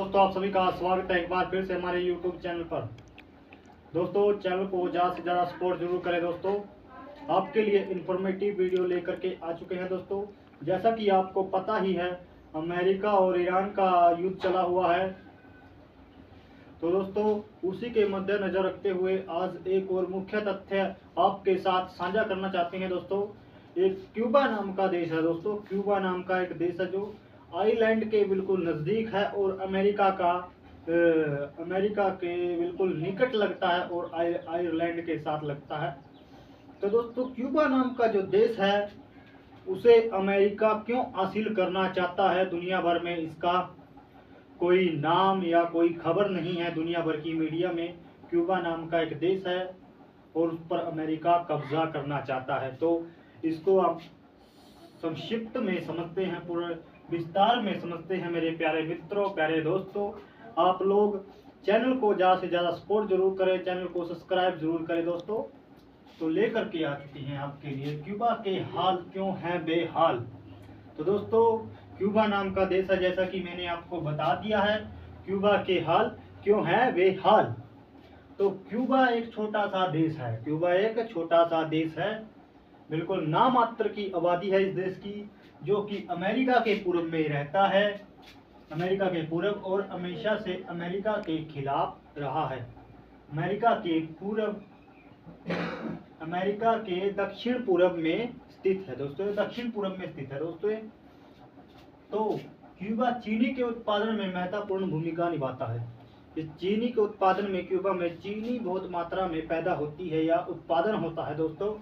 दोस्तों, आप सभी का स्वागत है एक बार फिर से हमारे यूट्यूब चैनल पर। दोस्तों, चैनल को ज़्यादा से ज़्यादा सपोर्ट जरूर करें। दोस्तों, आपके लिए इंफॉर्मेटिव वीडियो लेकर के आ चुके हैं। दोस्तों, जैसा कि आपको पता ही है, अमेरिका और ईरान का युद्ध चला हुआ है। तो दोस्तों, उसी के मद्देनजर रखते हुए आज एक और मुख्य तथ्य आपके साथ साझा करना चाहते हैं। दोस्तों, एक क्यूबा नाम का देश है। दोस्तों, क्यूबा नाम का एक देश है जो आइलैंड के बिल्कुल नज़दीक है और अमेरिका के बिल्कुल निकट लगता है और आयरलैंड के साथ लगता है। तो दोस्तों, क्यूबा नाम का जो देश है उसे अमेरिका क्यों हासिल करना चाहता है, दुनिया भर में इसका कोई नाम या कोई खबर नहीं है। दुनिया भर की मीडिया में क्यूबा नाम का एक देश है और उस पर अमेरिका कब्जा करना चाहता है। तो इसको आप संक्षिप्त में समझते हैं, पूरे विस्तार में समझते हैं। मेरे प्यारे मित्रों, प्यारे दोस्तों, आप लोग चैनल को ज़्यादा से ज़्यादा सपोर्ट जरूर करें, चैनल को सब्सक्राइब जरूर करें। दोस्तों, तो लेकर के आ चुकी हैं आपके लिए क्यूबा के हाल क्यों हैं बेहाल। तो दोस्तों, क्यूबा नाम का देश है, जैसा कि मैंने आपको बता दिया है, क्यूबा के हाल क्यों है बेहाल। तो क्यूबा एक छोटा सा देश है। क्यूबा एक छोटा सा देश है, बिल्कुल नामात्र की आबादी है इस देश की, जो कि अमेरिका के पूर्व में रहता है। अमेरिका के पूर्व और हमेशा से अमेरिका के खिलाफ रहा है। अमेरिका के दक्षिण पूर्व में स्थित है। दोस्तों, दक्षिण पूर्व में स्थित है। दोस्तों, तो क्यूबा चीनी के उत्पादन में महत्वपूर्ण भूमिका निभाता है। इस चीनी के उत्पादन में, क्यूबा में चीनी बहुत मात्रा में पैदा होती है या उत्पादन होता है। दोस्तों,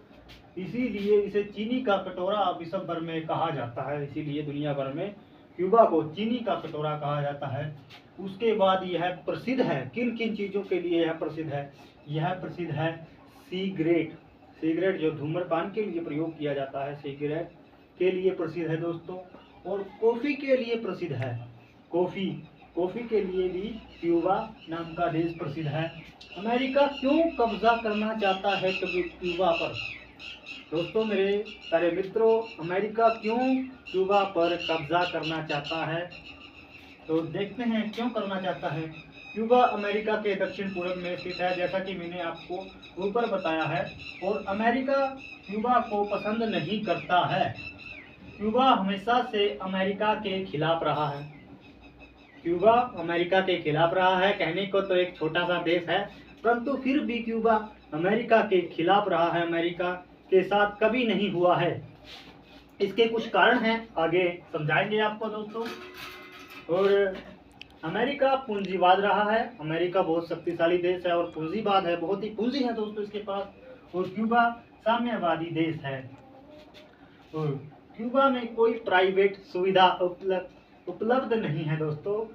इसीलिए इसे चीनी का कटोरा विश्व भर में कहा जाता है। इसीलिए दुनिया भर में क्यूबा को चीनी का कटोरा कहा जाता है। उसके बाद यह प्रसिद्ध है, किन किन चीज़ों के लिए यह प्रसिद्ध है? यह प्रसिद्ध है सिगरेट। सिगरेट जो धूम्रपान के लिए प्रयोग किया जाता है, सिगरेट के लिए प्रसिद्ध है। दोस्तों, और कॉफ़ी के लिए प्रसिद्ध है। कॉफ़ी के लिए भी क्यूबा नाम का देश प्रसिद्ध है। अमेरिका क्यों कब्जा करना चाहता है क्यूबा पर? दोस्तों, मेरे प्यारे मित्रों, अमेरिका क्यों क्यूबा पर कब्जा करना चाहता है? तो देखते हैं क्यों करना चाहता है। क्यूबा अमेरिका के दक्षिण पूर्व में स्थित है, जैसा कि मैंने आपको ऊपर बताया है, और अमेरिका क्यूबा को पसंद नहीं करता है। क्यूबा हमेशा से अमेरिका के खिलाफ रहा है। क्यूबा अमेरिका के खिलाफ रहा है। कहने को तो एक छोटा सा देश है, परंतु फिर भी क्यूबा अमेरिका के खिलाफ रहा है, अमेरिका के साथ कभी नहीं हुआ है। इसके कुछ कारण हैं, आगे समझाएंगे आपको। दोस्तों, और अमेरिका पूंजीवाद रहा है। अमेरिका बहुत शक्तिशाली देश है और पूंजीवाद है, बहुत ही पूंजी है दोस्तों इसके पास। और क्यूबा साम्यवादी देश है। और क्यूबा में कोई प्राइवेट सुविधा उपलब्ध नहीं है। दोस्तों,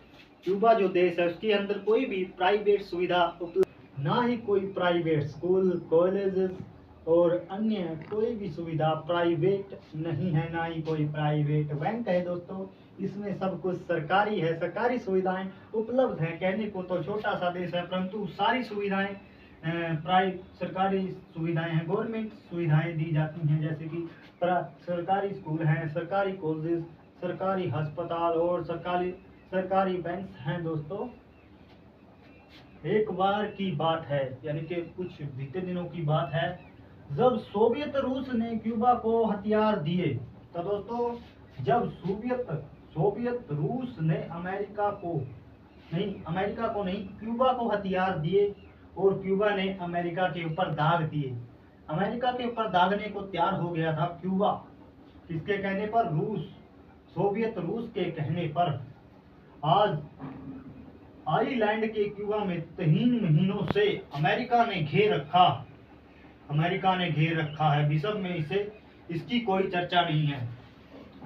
क्यूबा जो देश है उसके अंदर कोई भी प्राइवेट सुविधा उपलब्ध, ना ही कोई प्राइवेट स्कूल, कॉलेजेस और अन्य कोई भी सुविधा प्राइवेट नहीं है, ना ही कोई प्राइवेट बैंक है। दोस्तों, इसमें सब कुछ सरकारी है, सरकारी सुविधाएं उपलब्ध हैं। कहने को तो छोटा सा देश है, परंतु सारी सुविधाएं सरकारी सुविधाएं हैं, गवर्नमेंट सुविधाएं दी जाती हैं, जैसे कि सरकारी स्कूल हैं, सरकारी कॉलेज, सरकारी अस्पताल और सरकारी बैंक हैं। दोस्तों, एक बार की बात है, यानी कि कुछ बीते दिनों की बात है, जब सोवियत रूस ने क्यूबा को हथियार दिए। तो दोस्तों, जब सोवियत रूस ने अमेरिका को नहीं क्यूबा को हथियार दिए और क्यूबा ने अमेरिका के ऊपर दाग दिए। अमेरिका के ऊपर दागने को तैयार हो गया था क्यूबा। किसके कहने पर? सोवियत रूस के कहने पर। आज आइलैंड के क्यूबा में 3 महीनों से अमेरिका ने घेर रखा है। विश्व में इसकी कोई चर्चा नहीं है।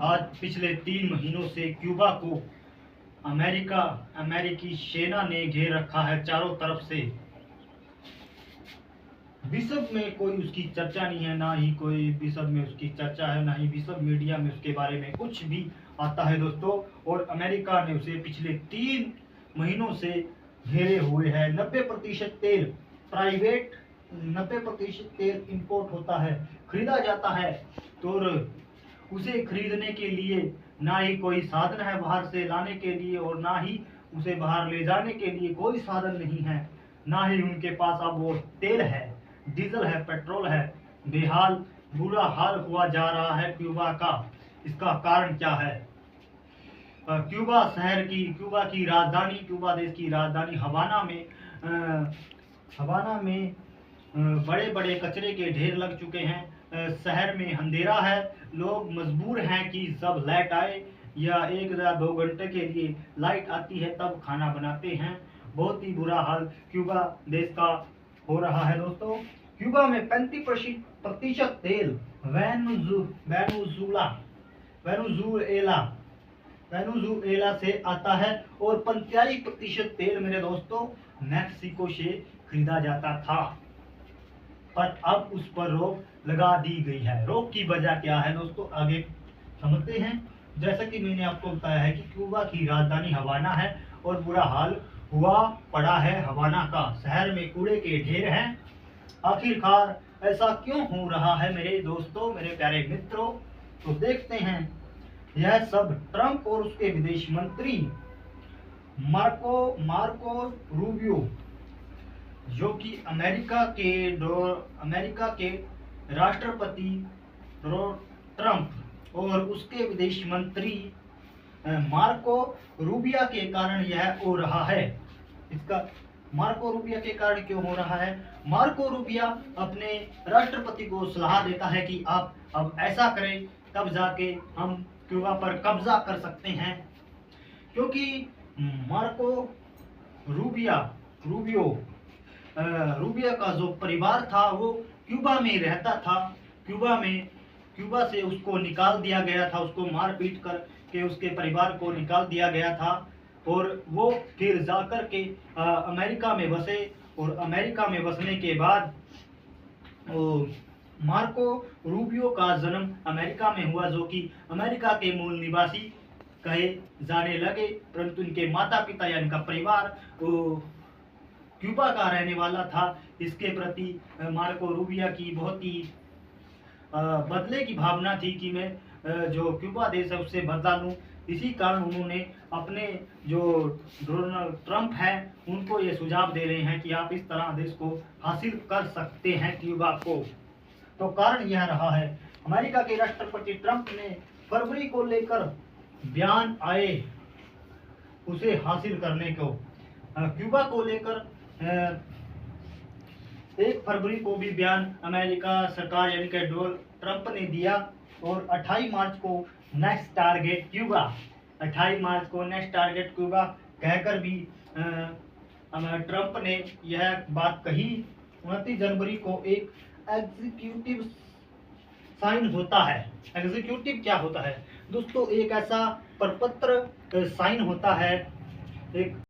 आज पिछले 3 महीनों से क्यूबा को अमेरिकी सेना ने घेर रखा है चारों तरफ से। विश्व में कोई उसकी चर्चा नहीं है, ना ही कोई विश्व में उसकी चर्चा है, ना ही विश्व मीडिया में उसके बारे में कुछ भी आता है। दोस्तों, और अमेरिका ने उसे पिछले 3 महीनों से घेरे हुए है। 90% तेल इंपोर्ट होता है, खरीदा जाता है। तो उसे खरीदने के लिए ना ही कोई साधन है बाहर से लाने के लिए, और ना ही उसे बाहर ले जाने के लिए कोई साधन नहीं है, ना ही उनके पास अब वो तेल है, डीजल है, पेट्रोल है। बेहाल बुरा हाल हुआ जा रहा है क्यूबा का। इसका कारण क्या है? क्यूबा की राजधानी, क्यूबा देश की राजधानी हवाना में बड़े बड़े कचरे के ढेर लग चुके हैं। शहर में अंधेरा है, लोग मजबूर हैं कि जब लाइट आए या 1 या 2 घंटे के लिए लाइट आती है तब खाना बनाते हैं। बहुत ही बुरा हाल क्यूबा देश का हो रहा है दोस्तों। क्यूबा में 35% तेल वेनेजुएला से आता है और 45% तेल मेरे दोस्तों मैक्सिको से खरीदा जाता था, पर अब उस पर रोक लगा दी गई है। रोक की वजह क्या है दोस्तों, आगे समझते हैं। जैसा कि मैंने आपको बताया है कि क्यूबा की राजधानी हवाना है और बुरा हाल हुआ पड़ा है हवाना का। शहर में कूड़े के ढेर हैं। आखिरकार ऐसा क्यों हो रहा है मेरे दोस्तों, मेरे प्यारे मित्रों? तो देखते हैं। यह सब ट्रंप और उसके विदेश मंत्री मार्को रूबियो, जो कि अमेरिका के राष्ट्रपति ट्रंप और उसके विदेश मंत्री मार्को रूबिया के कारण यह हो रहा है। इसका मार्को रूबिया के कारण क्यों हो रहा है? मार्को रूबिया अपने राष्ट्रपति को सलाह देता है कि आप अब ऐसा करें, तब जाके हम क्यूबा पर कब्जा कर सकते हैं। क्योंकि मार्को रूबिया का जो परिवार था वो क्यूबा में रहता था। क्यूबा से उसको निकाल दिया गया था, उसको मार पीट कर के उसके परिवार को निकाल दिया गया था और वो फिर जाकर के अमेरिका में बसे। और अमेरिका में बसने के बाद मार्को रूबियो का जन्म अमेरिका में हुआ, जो कि अमेरिका के मूल निवासी कहे जाने लगे, परंतु इनके माता पिता या इनका परिवार क्यूबा का रहने वाला था। इसके प्रति मार्को रूबिया की बहुत ही बदले की भावना थी कि मैं जो क्यूबा देश है उससे बदला लूं। इसी कारण उन्होंने अपने जो डोनाल्ड ट्रंप है उनको ये सुझाव दे रहे हैं कि आप इस तरह देश को हासिल कर सकते हैं क्यूबा को। तो कारण यह रहा है, अमेरिका के राष्ट्रपति ट्रंप ने फरवरी को लेकर बयान आए उसे हासिल करने को। क्यूबा को लेकर 1 फरवरी को भी बयान अमेरिका सरकार यानी कि डोनाल्ड ट्रंप ने दिया और 28 मार्च को नेक्स्ट टारगेट क्यूबा कहकर भी ट्रंप ने यह बात कही। 29 जनवरी को एक एग्जीक्यूटिव साइन होता है। एग्जीक्यूटिव क्या होता है दोस्तों? एक ऐसा प्रपत्र साइन होता है, एक